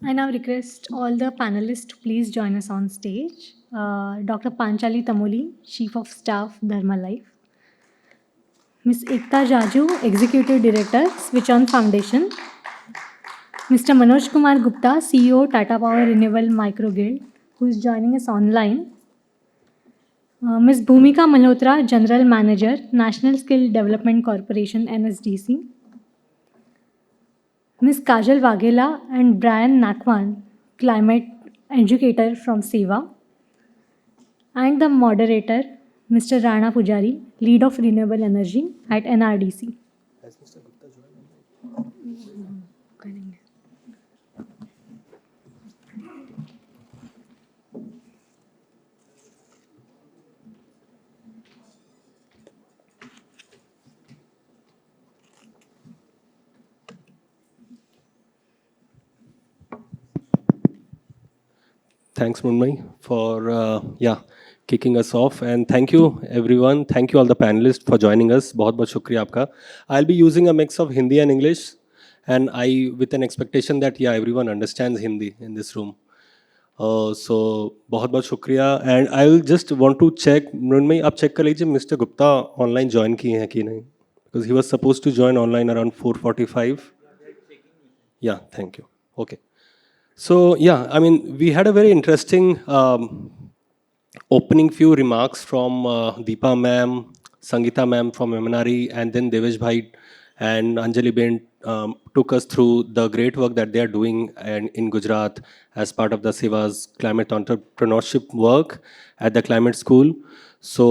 I now request all the panelists to please join us on stage. Dr. Panchalee Tamulee, Chief of Staff, Dharmalife. Ms. Ekta Jaju, Executive Director, SwitchOn Foundation. Mr. Manoj Kumar Gupta, CEO, Tata Power Renewable Microgrid, who is joining us online. Ms. Bhumika Malhotra, General Manager, National Skill Development Corporation, NSDC. Ms. Kajal Vaghela and Brian Nakwan, Climate Educator from SEWA. And the moderator, Mr. Rana Pujari, Lead of Renewable Energy at NRDC. Has Mr. Gupta joined? Thanks, Mrunmay, for kicking us off. And thank you, everyone. Thank you, all the panelists, for joining us. बहुत shukriya aapka. I'll be using a mix of Hindi and English, and with an expectation that everyone understands Hindi in this room. So बहुत shukriya. And I'll just want to check, Mrunmay, आप check कर लीजिए Mr. Gupta online join किए हैं कि नहीं, because he was supposed to join online around 4:45. Yeah, thank you. Okay. So we had a very interesting opening few remarks from Deepa ma'am, Sangeeta ma'am from MNRE, and then Devesh bhai and Anjali Ben took us through the great work that they are doing in Gujarat as part of the SEWA's climate entrepreneurship work at the climate school. So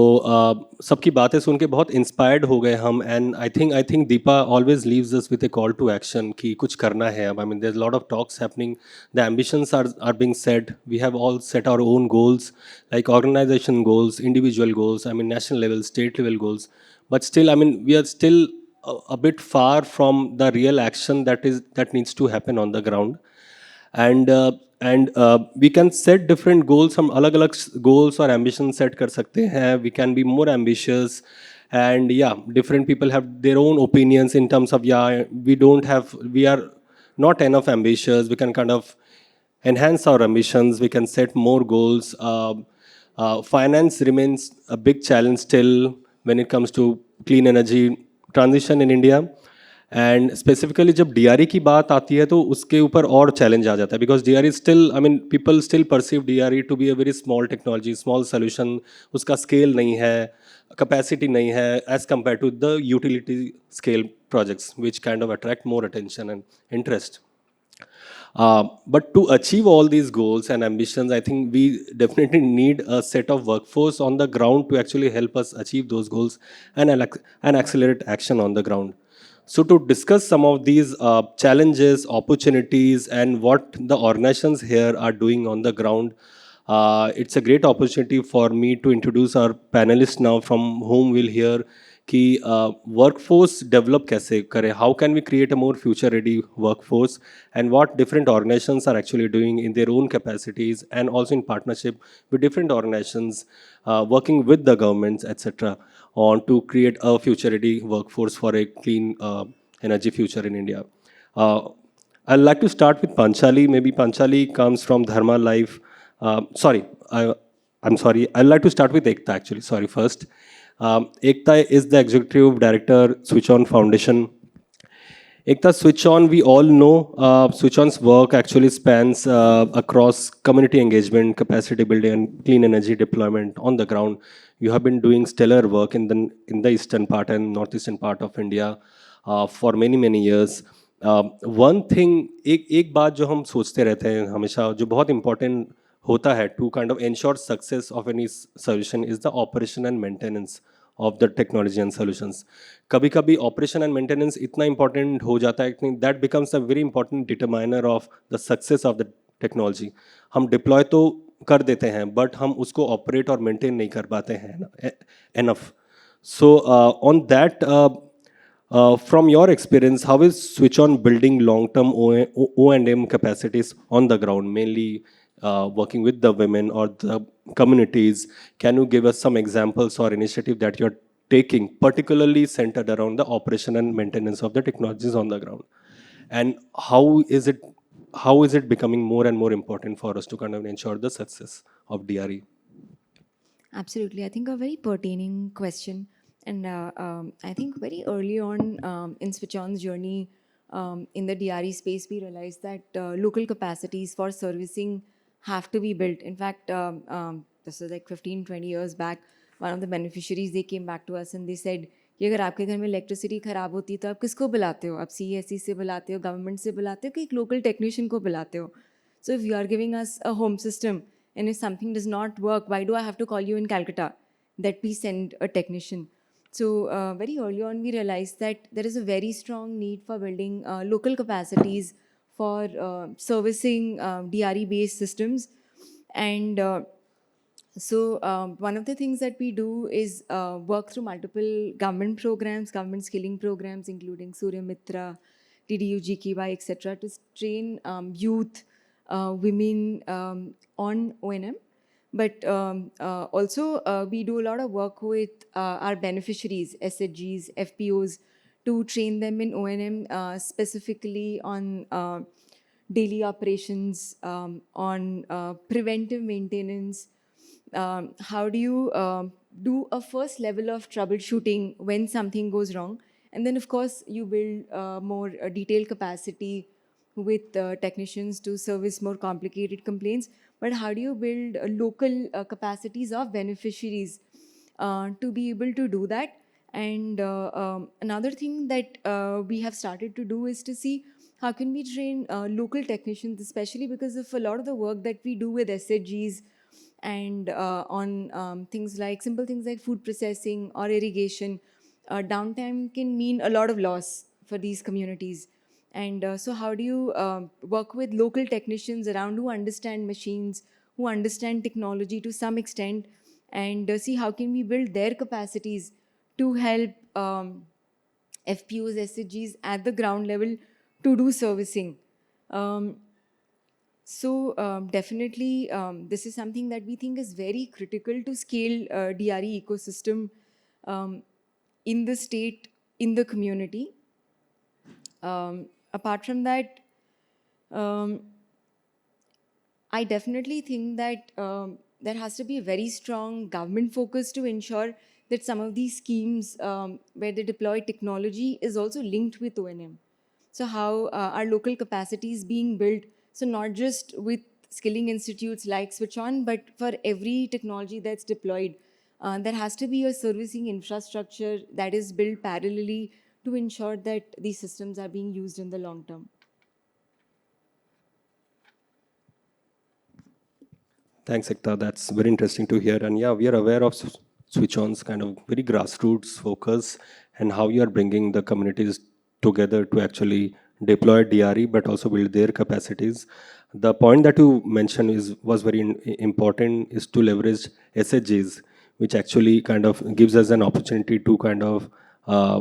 सबकी बातें सुन के बहुत inspired हो गए हम, and I think Deepa always leaves us with a call to action कि कुछ करना है अब. I mean, there's a lot of talks happening. The ambitions are being set. We have all set our own goals, like organization goals, individual goals. I mean, national level, state level goals. But still, I mean, we are still a bit far from the real action that needs to happen on the ground. And we can set different goals. हम अलग-अलग goals or ambitions set कर सकते हैं. We can be more ambitious, and different people have their own opinions in terms of we are not enough ambitious. We can kind of enhance our ambitions. We can set more goals. Finance remains a big challenge still when it comes to clean energy transition in India. And specifically जब DRE की बात आती है तो उसके ऊपर और challenge आ जाता है, because DRE still, I mean, people still perceive DRE to be a very small technology, small solution. उसका स्केल नहीं है, कैपेसिटी नहीं है as compare to the utility scale projects which kind of attract more attention and interest. But to achieve all these goals and ambitions, I think we definitely need a set of workforce on the ground to actually help us achieve those goals and accelerate action on the ground. So to discuss some of these challenges, opportunities, and what the organizations here are doing on the ground, it's a great opportunity for me to introduce our panelists now, from whom we'll hear कि workforce develop कैसे करें, how can we create a more future ready workforce, and what different organizations are actually doing in their own capacities and also in partnership with different organizations working with the governments, etc., on to create a future ready workforce for a clean energy future in India. I'd like to start with Panchalee. Maybe Panchalee comes from Dharmalife. I'm sorry. I'd like to start with Ekta, actually. Sorry, first. Ekta is the Executive Director, SwitchOn Foundation. Ekta, SwitchOn, we all know SwitchOn's work actually spans across community engagement, capacity building, and clean energy deployment on the ground. You have been doing stellar work in the eastern part and northeastern part of India for many years. One thing, एक बात जो हम सोचते रहते हैं हमेशा, जो बहुत important होता है to kind of ensure success of any solution, is the operation and maintenance of the technology and solutions. कभी कभी operation and maintenance इतना important हो जाता है, that becomes a very important determiner of the success of the technology. हम deploy तो कर देते हैं, but हम उसको operate और maintain नहीं कर पाते हैं enough. So on that, from your experience, how is SwitchOn building long-term O&M capacities on the ground, mainly working with the women or the communities? Can you give us some examples or initiative that you're taking, particularly centered around the operation and maintenance of the technologies on the ground? And how how is it becoming more and more important for us to kind of ensure the success of DRE? Absolutely. I think a very pertaining question. And I think very early on in SwitchOn's journey in the DRE space, we realized that local capacities for servicing have to be built. In fact, this is like 15, 20 years back, one of the beneficiaries, they came back to us and they said, कि अगर आपके घर में electricity ख़राब होती है तो आप किसको बुलाते हो? आप CESC से बुलाते हो, गवर्नमेंट से बुलाते हो कि एक लोकल टेक्नीशियन को बुलाते हो? So if you are giving us a home system and if something does not work, why do I have to call you in Calcutta that we send a technician? So very early on, we realized that there is a very strong need for building local capacities for servicing DRE-based systems. And so one of the things that we do is work through multiple government programs, government skilling programs, including Surya Mitra, TDU, GKY, etc., to train youth, women on O&M. But also we do a lot of work with our beneficiaries, SHGs, FPOs, to train them in O&M, specifically on daily operations, on preventive maintenance. How do you do a first level of troubleshooting when something goes wrong? And then, of course, you build more detailed capacity with technicians to service more complicated complaints. But how do you build local capacities of beneficiaries to be able to do that? And another thing that we have started to do is to see how can we train local technicians, especially because of a lot of the work that we do with SHGs and on things like simple things like food processing or irrigation. Downtime can mean a lot of loss for these communities. And so how do you work with local technicians around who understand machines, who understand technology to some extent, and see how can we build their capacities to help FPOs, SHGs at the ground level to do servicing. So definitely, this is something that we think is very critical to scale DRE ecosystem in the state, in the community. Apart from that, I definitely think that there has to be a very strong government focus to ensure that some of these schemes where they deploy technology is also linked with O&M. So how are local capacities being built? So not just with skilling institutes like SwitchOn, but for every technology that's deployed, there has to be a servicing infrastructure that is built parallelly to ensure that these systems are being used in the long term. Thanks, Ekta. That's very interesting to hear. And yeah, we are aware of SwitchOn's kind of very grassroots focus and how you are bringing the communities together to actually deploy DRE, but also build their capacities. The point that you mentioned was very important is to leverage SHGs, which actually kind of gives us an opportunity to kind of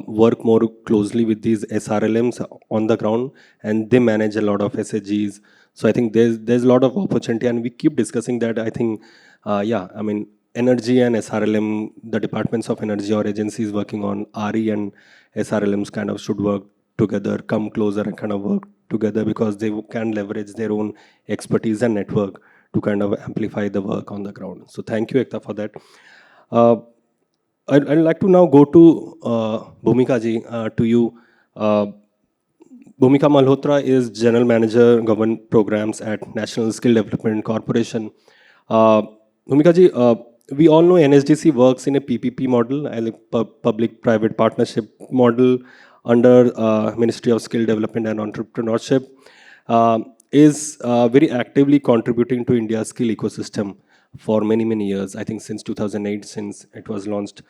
work more closely with these SRLMs on the ground, and they manage a lot of SHGs. So I think there's a lot of opportunity, and we keep discussing that. I think, yeah, I mean, energy and SRLM, the departments of energy or agencies working on RE and SRLMs kind of should work together, come closer and kind of work together, because they can leverage their own expertise and network to kind of amplify the work on the ground. So thank you, Ekta, for that. I'd like to now go to Bhumika ji, to you. Bhumika Malhotra is General Manager, Government Programs at National Skill Development Corporation. Bhumika ji, we all know NSDC works in a PPP model, a public-private partnership model under Ministry of Skill Development and Entrepreneurship, is very actively contributing to India's skill ecosystem for many, many years. I think since 2008, since it was launched.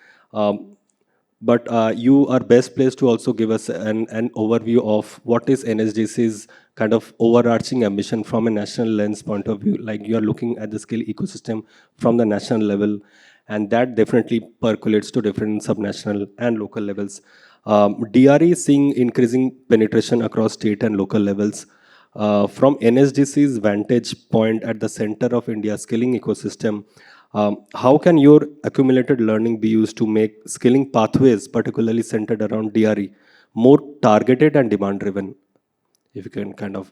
But you are best placed to also give us an overview of what is NSDC's kind of overarching ambition from a national lens point of view. Like, you are looking at the skill ecosystem from the national level, and that definitely percolates to different subnational and local levels. DRE is seeing increasing penetration across state and local levels. From NSDC's vantage point at the center of India's skilling ecosystem, how can your accumulated learning be used to make skilling pathways, particularly centered around DRE, more targeted and demand-driven? If you can kind of...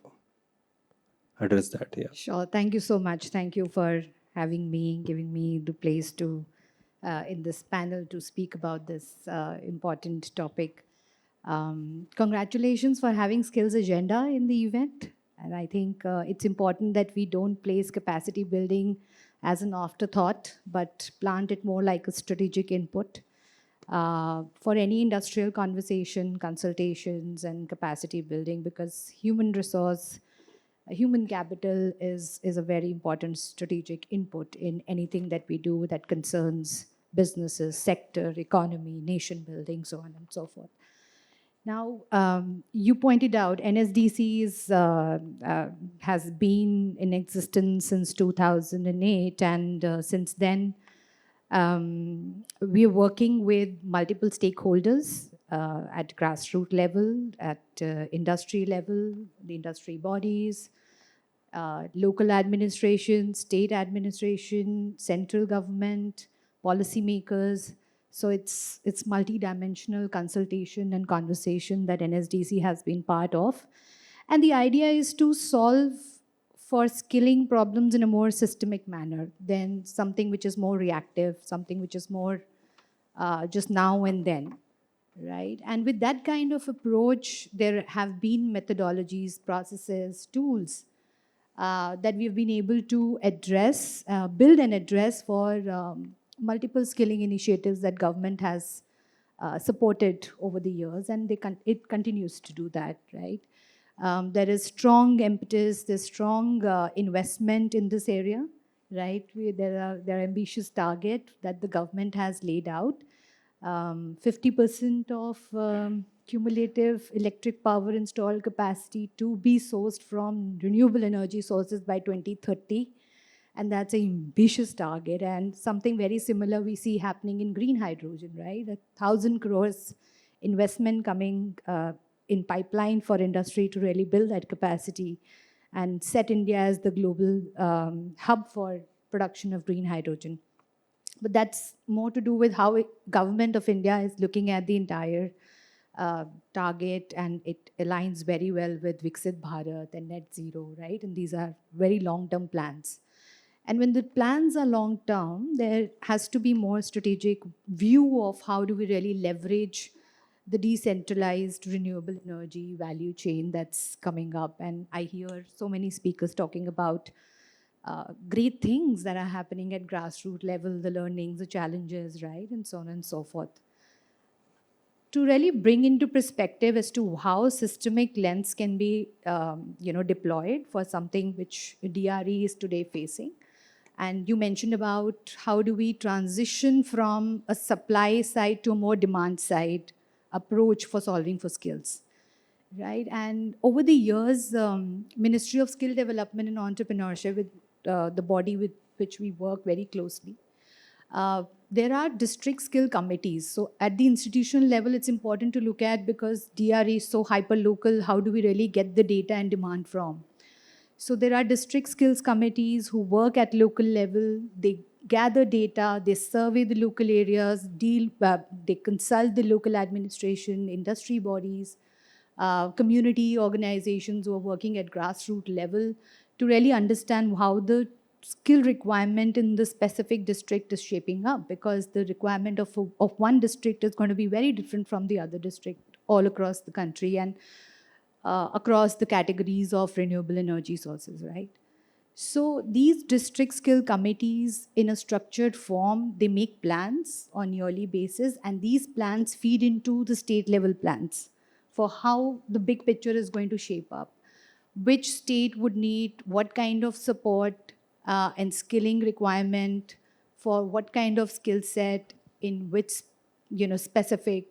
address that. Yeah. Sure. Thank you so much. Thank you for having me, giving me the place to, in this panel, to speak about this important topic. Congratulations for having skills agenda in the event. And I think it's important that we don't place capacity building as an afterthought, but plant it more like a strategic input for any industrial conversation, consultations, and capacity building, because human capital is a very important strategic input in anything that we do that concerns businesses, sector, economy, nation building, so on and so forth. Now, you pointed out NSDC has been in existence since 2008, and since then, we are working with multiple stakeholders at grassroots level, at industry level, the industry bodies, local administration, state administration, central government, policymakers. So it's multi-dimensional consultation and conversation that NSDC has been part of. And the idea is to solve for skilling problems in a more systemic manner than something which is more reactive, something which is more just now and then, right? And with that kind of approach, there have been methodologies, processes, tools that we've been able to address, build and address for multiple skilling initiatives that government has supported over the years, and it continues to do that, right? There is strong impetus, there's strong investment in this area, right? There are ambitious targets that the government has laid out. 50% of cumulative electric power installed capacity to be sourced from renewable energy sources by 2030. And that's an ambitious target, and something very similar we see happening in green hydrogen, right? 1,000 crores investment coming in pipeline for industry to really build that capacity and set India as the global hub for production of green hydrogen. But that's more to do with how government of India is looking at the entire target, and it aligns very well with Viksit Bharat and net zero, right? And these are very long-term plans. And when the plans are long-term, there has to be more strategic view of how do we really leverage the decentralized renewable energy value chain that's coming up. And I hear so many speakers talking about great things that are happening at grassroots level, the learnings, the challenges, right? And so on and so forth. To really bring into perspective as to how systemic lens can be deployed for something which DRE is today facing. And you mentioned about how do we transition from a supply side to a more demand side approach for solving for skills, right? And over the years, Ministry of Skill Development and Entrepreneurship, with the body with which we work very closely, there are district skill committees. So at the institutional level, it's important to look at, because DRE is so hyper-local, how do we really get the data and demand from? So there are district skills committees who work at local level. They gather data, they survey the local areas, they consult the local administration, industry bodies, community organizations who are working at grassroots level to really understand how the skill requirement in the specific district is shaping up, because the requirement of one district is going to be very different from the other district all across the country and across the categories of renewable energy sources, right? So these district skill committees, in a structured form, they make plans on yearly basis, and these plans feed into the state level plans for how the big picture is going to shape up. Which state would need what kind of support and skilling requirement for what kind of skill set in which specific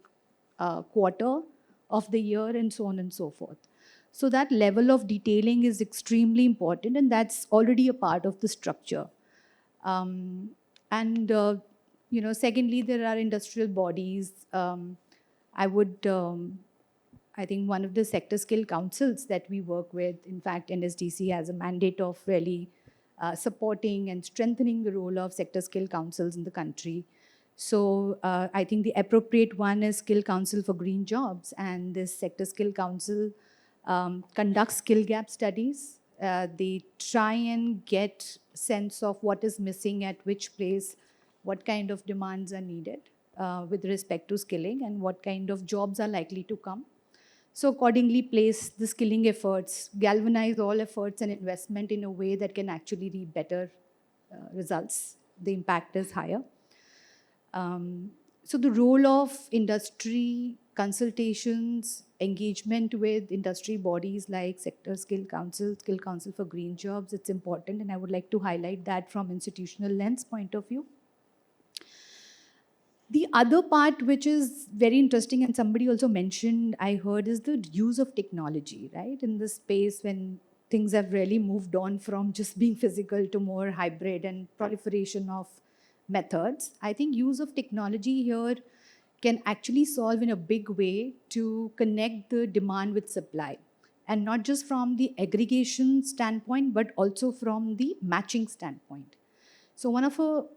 quarter of the year, and so on and so forth. So that level of detailing is extremely important, and that's already a part of the structure. Secondly, there are industrial bodies. I think one of the sector skill councils that we work with, in fact, NSDC has a mandate of really supporting and strengthening the role of sector skill councils in the country. So I think the appropriate one is Skill Council for Green Jobs, and this sector skill council conducts skill gap studies They try and get sense of what is missing at which place, what kind of demands are needed with respect to skilling, and what kind of jobs are likely to come. So accordingly, place the skilling efforts, galvanize all efforts and investment in a way that can actually reap better results. The impact is higher. So the role of industry consultations, engagement with industry bodies like Sector Skill Council for Green Jobs, it's important, and I would like to highlight that from institutional lens point of view. The other part, which is very interesting, and somebody also mentioned, I heard, is the use of technology, right? In this space when things have really moved on from just being physical to more hybrid and proliferation of methods. I think use of technology here can actually solve in a big way to connect the demand with supply. And not just from the aggregation standpoint, but also from the matching standpoint. So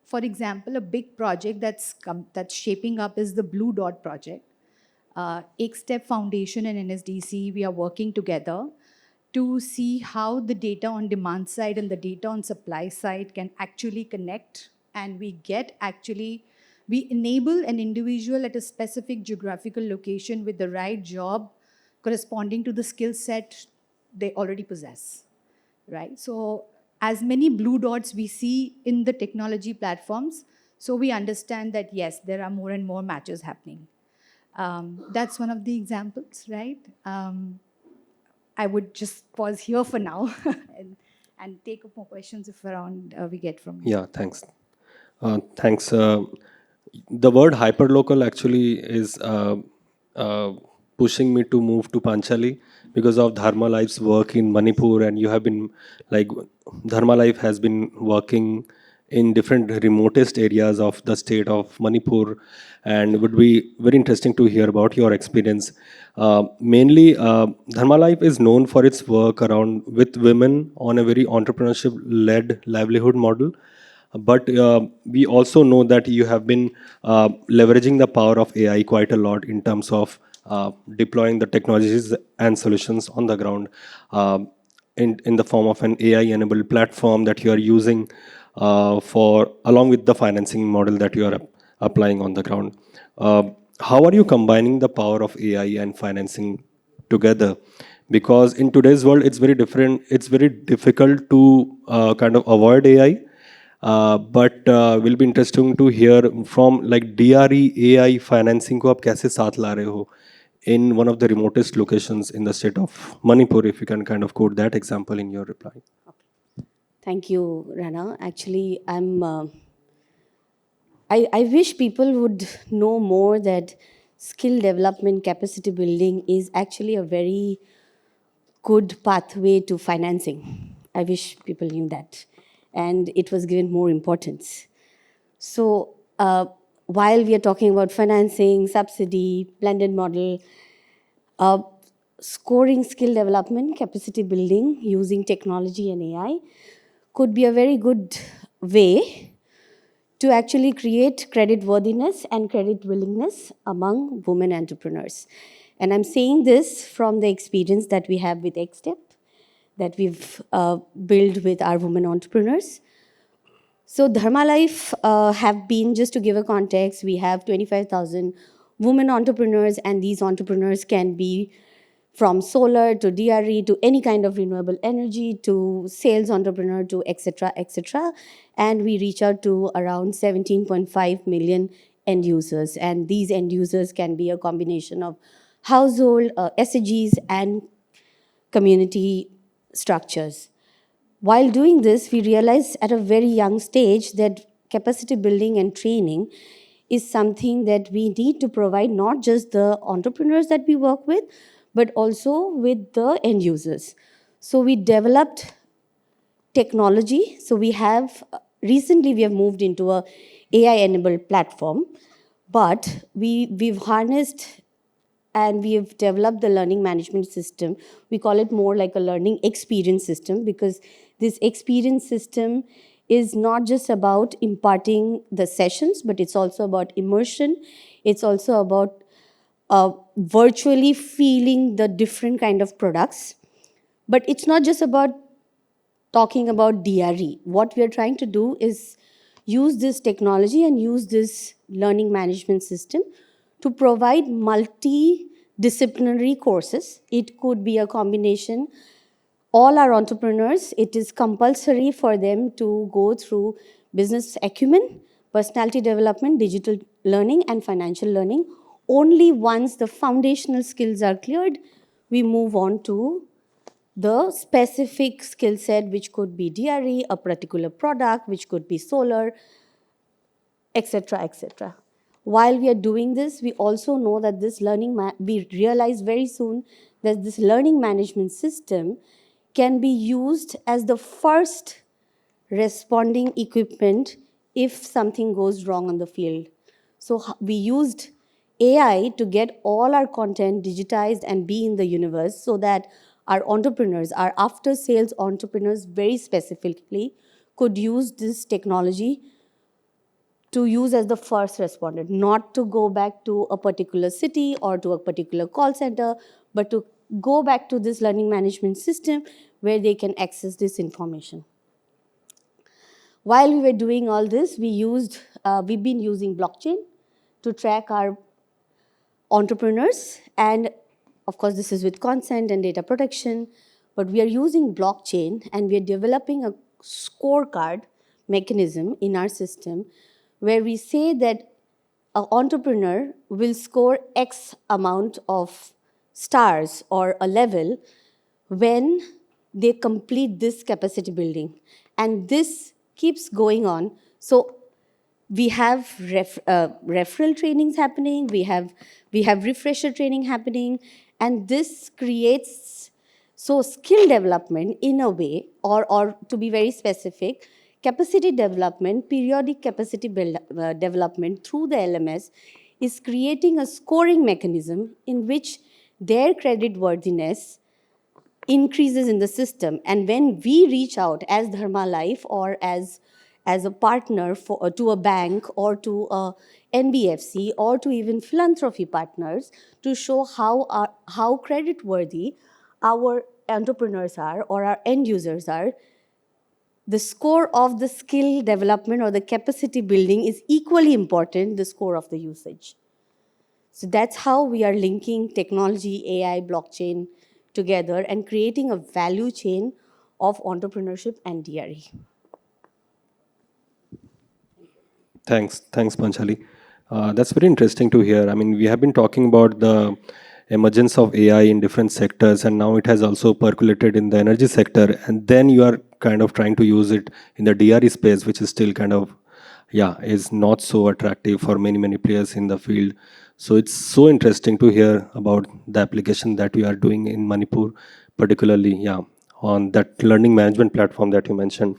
for example, a big project that's shaping up is the Blue Dot project. Ekta Foundation and NSDC, we are working together to see how the data on demand side and the data on supply side can actually connect, and we enable an individual at a specific geographical location with the right job corresponding to the skill set they already possess, right? So as many blue dots we see in the technology platforms, so we understand that yes, there are more and more matches happening. That's one of the examples, right? I would just pause here for now and take up more questions if around we get from you. Yeah, thanks. Thanks. The word hyperlocal actually is pushing me to move to Panchalee because of Dharmalife's work in Manipur, and you have been like Dharmalife has been working in different remotest areas of the state of Manipur, and would be very interesting to hear about your experience. Mainly, Dharmalife is known for its work around with women on a very entrepreneurship-led livelihood model. But we also know that you have been leveraging the power of AI quite a lot in terms of deploying the technologies and solutions on the ground in the form of an AI-enabled platform that you are using for along with the financing model that you are applying on the ground. How are you combining the power of AI and financing together? Because in today's world, it's very different. It's very difficult to kind of avoid AI. But will be interesting to hear from like DRE AI financing को आप कैसे साथ ला रहे हो in one of the remotest locations in the state of Manipur, if you can kind of quote that example in your reply. Thank you, Rana. Actually, I wish people would know more that skill development, capacity building is actually a very good pathway to financing. I wish people knew that. And it was given more importance. So while we are talking about financing, subsidy, blended model, scoring skill development, capacity building using technology and AI could be a very good way to actually create credit worthiness and credit willingness among women entrepreneurs. And I'm saying this from the experience that we have with Ekta, that we've built with our women entrepreneurs. So Dharmalife have been, just to give a context, we have 25,000 women entrepreneurs, and these entrepreneurs can be from solar to DRE to any kind of renewable energy to sales entrepreneur to etc. etc. And we reach out to around 17.5 million end users. And these end users can be a combination of household, SAGs, and community structures. While doing this, we realized at a very young stage that capacity building and training is something that we need to provide not just the entrepreneurs that we work with, but also with the end users. So we developed technology. So recently we have moved into a AI-enabled platform, but we've harnessed and we have developed the learning management system. We call it more like a learning experience system, because this experience system is not just about imparting the sessions, but it's also about immersion. It's also about virtually feeling the different kind of products. But it's not just about talking about DRE. What we are trying to do is use this technology and use this learning management system to provide multidisciplinary courses. It could be a combination. All our entrepreneurs, it is compulsory for them to go through business acumen, personality development, digital learning, and financial learning. Only once the foundational skills are cleared, we move on to the specific skill set, which could be DRE, a particular product, which could be solar, etc., etc. While we are doing this, we also know that this we realize very soon that this learning management system can be used as the first responding equipment if something goes wrong on the field. So we used AI to get all our content digitized and be in the universe so that our entrepreneurs, our after-sales entrepreneurs very specifically, could use this technology to use as the first responder, not to go back to a particular city or to a particular call center, but to go back to this learning management system where they can access this information. While we were doing all this, we've been using blockchain to track our entrepreneurs. And of course, this is with consent and data protection. But we are using blockchain and we are developing a scorecard mechanism in our system where we say that an entrepreneur will score X amount of stars or a level when they complete this capacity building. And this keeps going on. So we have referral trainings happening, we have refresher training happening, and this creates skill development in a way, or to be very specific, capacity development, periodic capacity development through the LMS is creating a scoring mechanism in which their credit worthiness increases in the system. And when we reach out as Dharmalife or as a partner to a bank or to a NBFC or to even philanthropy partners to show how credit worthy our entrepreneurs are or our end users are, the score of the skill development or the capacity building is equally important, the score of the usage. So that's how we are linking technology, AI, blockchain together and creating a value chain of entrepreneurship and DRE. Thanks, Panchalee. That's very interesting to hear. I mean, we have been talking about the emergence of AI in different sectors, and now it has also percolated in the energy sector. And then you are kind of trying to use it in the DRE space, which is still kind of, is not so attractive for many players in the field. So it's so interesting to hear about the application that we are doing in Manipur, particularly, on that learning management platform that you mentioned.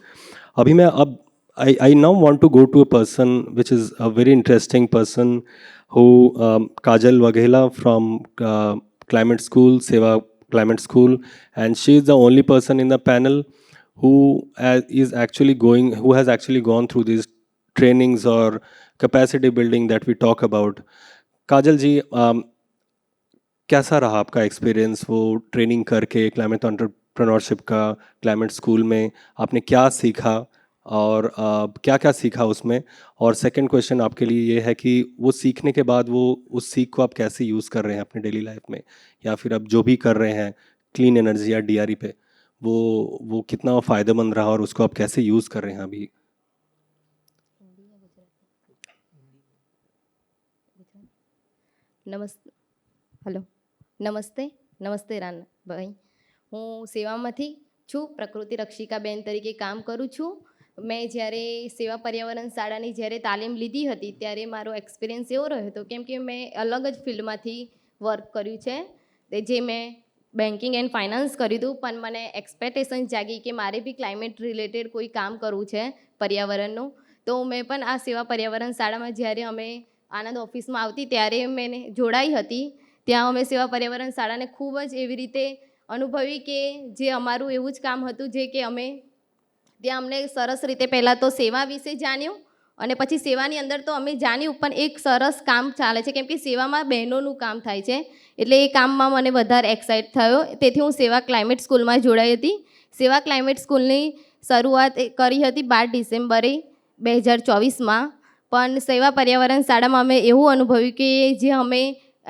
I now want to go to a person which is a very interesting person who Kajal Vaghela from Climate School, SEWA Climate School, and she is the only person in the panel who has actually gone through these trainings or capacity building that we talk about. काजल जी कैसा रहा आपका experience वो training करके climate entrepreneurship का climate school में आपने क्या सीखा और क्या क्या सीखा उसमें और सेकंड क्वेश्चन आपके लिए ये है कि वो सीखने के बाद वो उस सीख को आप कैसे यूज़ कर रहे हैं अपने डेली लाइफ में या फिर अब जो भी कर रहे हैं क्लीन एनर्जी या DRE पे वो कितना फ़ायदेमंद रहा और उसको आप कैसे यूज़ कर रहे हैं अभी. નમસ્તે રાના ભાઈ. હું સેવામાંથી છું, પ્રકૃતિ રક્ષિકાબેન તરીકે કામ કરું છું. મેં જ્યારે સેવા પર્યાવરણ શાળાની જ્યારે તાલીમ લીધી હતી ત્યારે મારો એક્સપિરિયન્સ એવો રહ્યો હતો કેમ કે મેં અલગ જ ફિલ્ડમાંથી વર્ક કર્યું છે. જે મેં બેન્કિંગ એન્ડ ફાઇનાન્સ કર્યું હતું, પણ મને એક્સપેક્ટેશન જાગી કે મારે બી ક્લાઇમેટ રિલેટેડ કોઈ કામ કરવું છે પર્યાવરણનું. તો મેં પણ આ સેવા પર્યાવરણ શાળામાં જ્યારે અમે આનંદ ઓફિસમાં આવતી ત્યારે મેં જોડાઈ હતી. ત્યાં અમે સેવા પર્યાવરણ શાળાને ખૂબ જ એવી રીતે અનુભવી કે જે અમારું એવું જ કામ હતું જે કે અમે ત્યાં અમને સરસ રીતે પહેલાં તો સેવા વિશે જાણ્યું અને પછી સેવાની અંદર તો અમે જાણ્યું પણ એક સરસ કામ ચાલે છે કેમ કે સેવામાં બહેનોનું કામ થાય છે એટલે એ કામમાં મને વધારે એક્સાઇટ થયો. તેથી હું સેવા ક્લાઇમેટ સ્કૂલમાં જોડાઈ હતી સેવા ક્લાઇમેટ સ્કૂલની શરૂઆત કરી હતી 12 ડિસેમ્બરે 2024માં. પણ સેવા પર્યાવરણ શાળામાં અમે એવું અનુભવ્યું કે